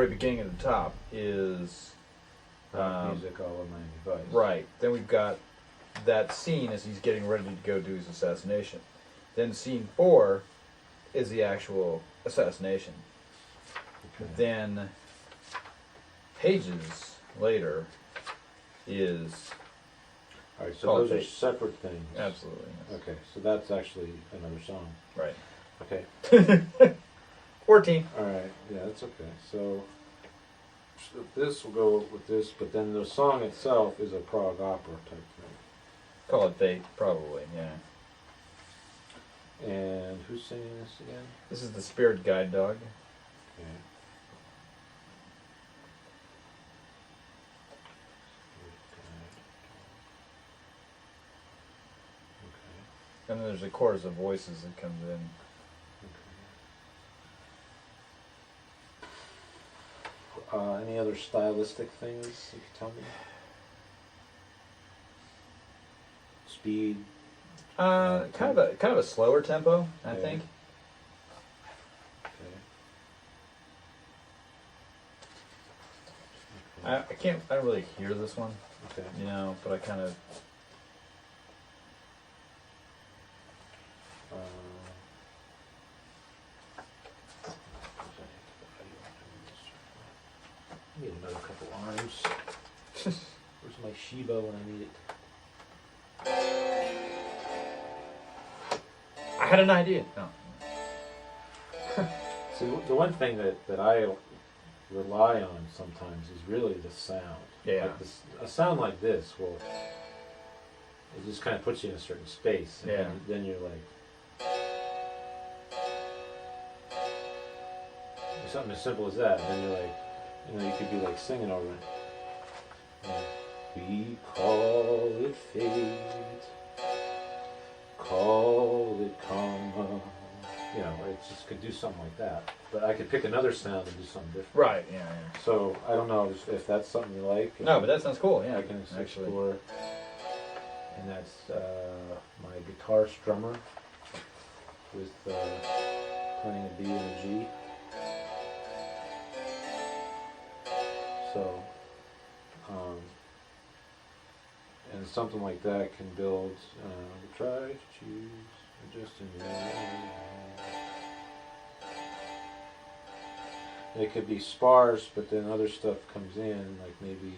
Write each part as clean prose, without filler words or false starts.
very beginning at the top is music all of Miami Vice. right. Then we've got that scene as he's getting ready to go do his assassination. Then scene 4 is the actual assassination. Okay. Then pages later is All right, so Call it those are Fate. separate things. absolutely yes. Okay, so that's actually another song. Right. Okay. 14. All right. Yeah, that's okay. So this will go with this, but then the song itself is a prog opera type thing. Call it Fate, probably, yeah. And who's singing this again? This is the Spirit Guide Dog. Okay. Okay. And then there's a chorus of voices that comes in. Any other stylistic things you could tell me? Speed. Kind of a slower tempo, I Okay. think. Okay. I don't really hear this one, Okay. you know, but I kind of. Need another couple arms. Where's my Shiba when I need it? I had an idea. No. See, the one thing that I rely on sometimes is really the sound. Yeah. Like this, a sound like this will, it just kind of puts you in a certain space. And Yeah. then you're like, something as simple as that. And then you're like, you know, you could be like singing over it. We call it fate, call it karma. You know, it just could do something like that. But I could pick another sound and do something different. Right. Yeah. Yeah. So I don't know if that's something you like. No, but that sounds cool. Yeah. I can actually. explore. And that's my guitar strummer with playing a B and a G. So, and something like that can build. Try to choose just in It could be sparse, but then other stuff comes in, like maybe.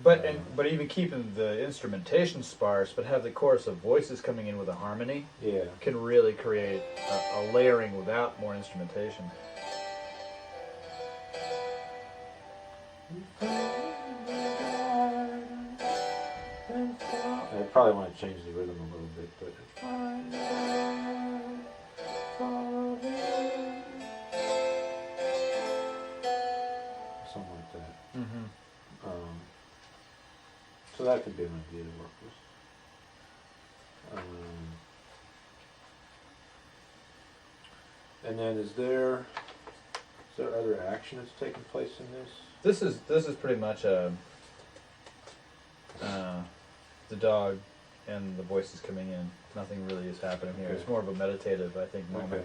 But even keeping the instrumentation sparse, but have the chorus of voices coming in with a harmony, Yeah. can really create a layering without more instrumentation. I probably want to change the rhythm a little bit, but something like that. Mm-hmm. So that could be an idea to work with. And then is there other action that's taking place in this? This is pretty much the dog and the voices coming in. Nothing really is happening here. Okay. It's more of a meditative, I think, moment, Okay.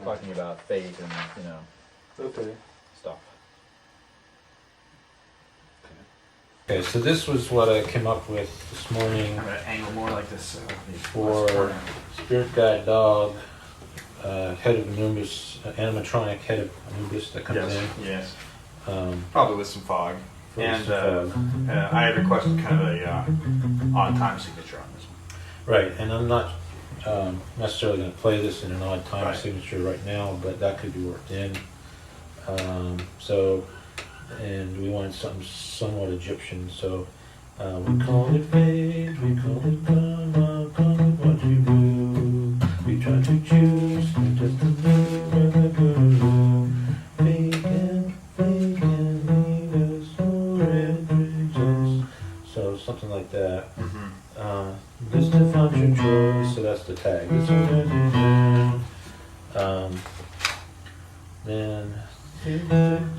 talking about fate and Okay. stuff. Okay, so this was what I came up with this morning I'm gonna angle more like this for Spirit Guide Dog, head of Anubis, animatronic head of Anubis that comes in. Yes. Um, Probably with some fog. for And this, I had requested kind of a on-time signature on this one. right, and I'm not necessarily going to play this in an odd time Right. signature right now, but that could be worked in. And we wanted something somewhat Egyptian, so we call it fate, we call it karma, call it what you do. We try to choose just to live where the guru. Fake and lead us or it exists. So something like that. This defines your choice, so that's the tag. Then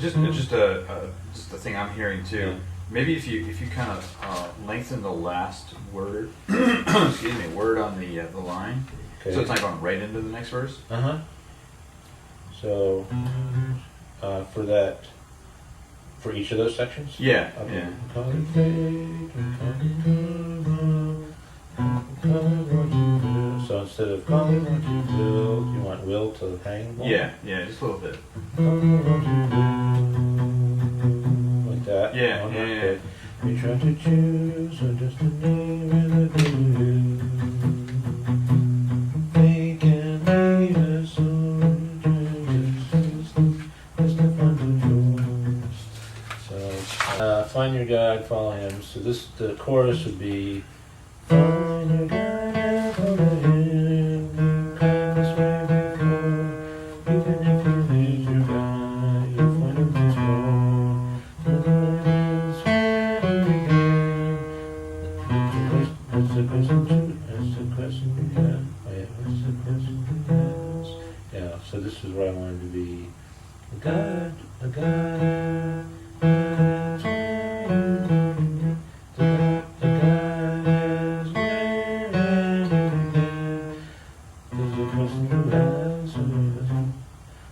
Just a thing I'm hearing too. Yeah. Maybe if you kind of lengthen the last word, excuse me, word on the line, okay. so it's not going right into the next verse. So for that, for each of those sections? Yeah, Okay. yeah. We call it fate, we call it karma, we call it what you will. So instead of call it what you will, you want will to hang more? Yeah, just a little bit. Call it what you will. Like that? Yeah, On yeah, that yeah. bit. We try to choose a destiny with a do. They can lead us on just the fun So, find your guide, follow him. So the chorus would be, find your guide and follow him. Come this way before, even if you lose your guide, you'll find him once more. That's the question too. That's the question. Yeah. Oh yeah. What's the question? Yeah. So this is where I wanted to be. God, a God.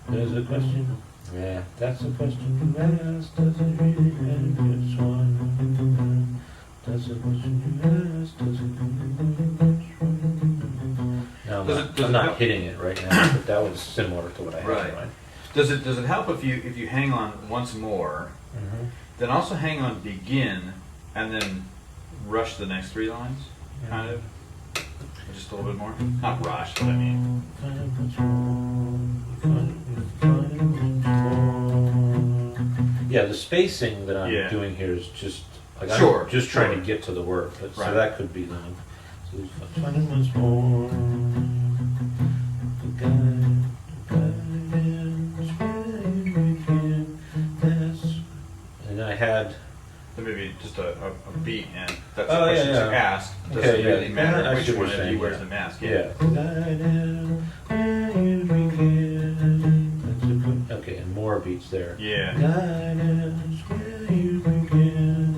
There's a question. Yeah, that's the question you asked. Does it really matter which one? That's the question you asked. Does it really matter which one? Now, I'm not hitting it right now, but that was similar to what I had Right. in mind. Does it help if you hang on once more, Mm-hmm. then also hang on begin, and then rush the next 3 lines, kind of? Just a little bit more? Not rush, but I mean. Yeah, the spacing that I'm Yeah. doing here is just like Sure, I'm just trying sure. to get to the word, but so Right. that could be done. So find it once more. The guide is where you begin. And I had. Then maybe just a beat, and that's Oh, the yeah, question to yeah. ask. Does Okay, it yeah. really matter I which see what one you're of saying, you wears yeah. the mask? Yeah. Where you begin. That's a good. Okay, and more beats there. Yeah. Guidance where you begin.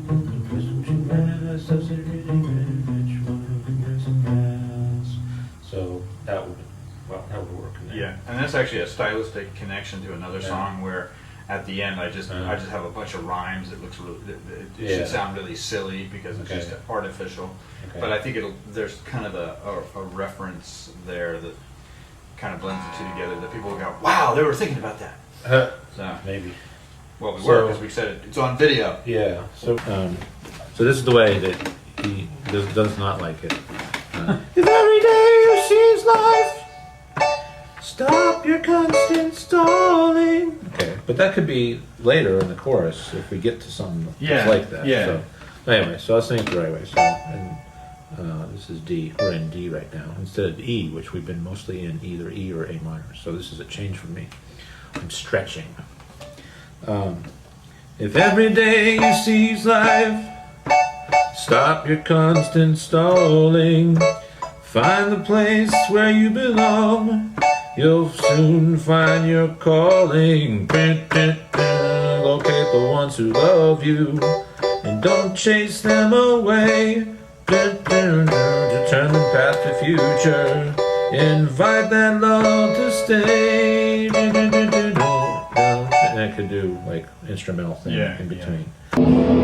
The question you ask, does it really matter which one wears a mask? So that would work in there. Yeah, and that's actually a stylistic connection to another Yeah. song where at the end I just have a bunch of rhymes. It looks really, it Yeah. should sound really silly because it's Okay. just artificial. Okay. But I think there's kind of a reference there that kind of blends the two together that people will go, wow, they were thinking about that. So, Maybe. well, we So- were because we said it's on video. Yeah. So this is the way that he does not like it. If every day you seize life, stop your constant stalling. Okay, but that could be later in the chorus if we get to something Yeah, like that. yeah. So anyway, so I was thinking the right way. So and this is D. We're in D right now instead of E, which we've been mostly in either E or A minor. So this is a change for me. I'm stretching. If every day you seize life, stop your constant stalling. Find the place where you belong. You'll soon find your calling. Locate the ones who love you and don't chase them away. Determine past to future. Invite that love to stay. And I could do like instrumental thing Yeah, in yeah. between.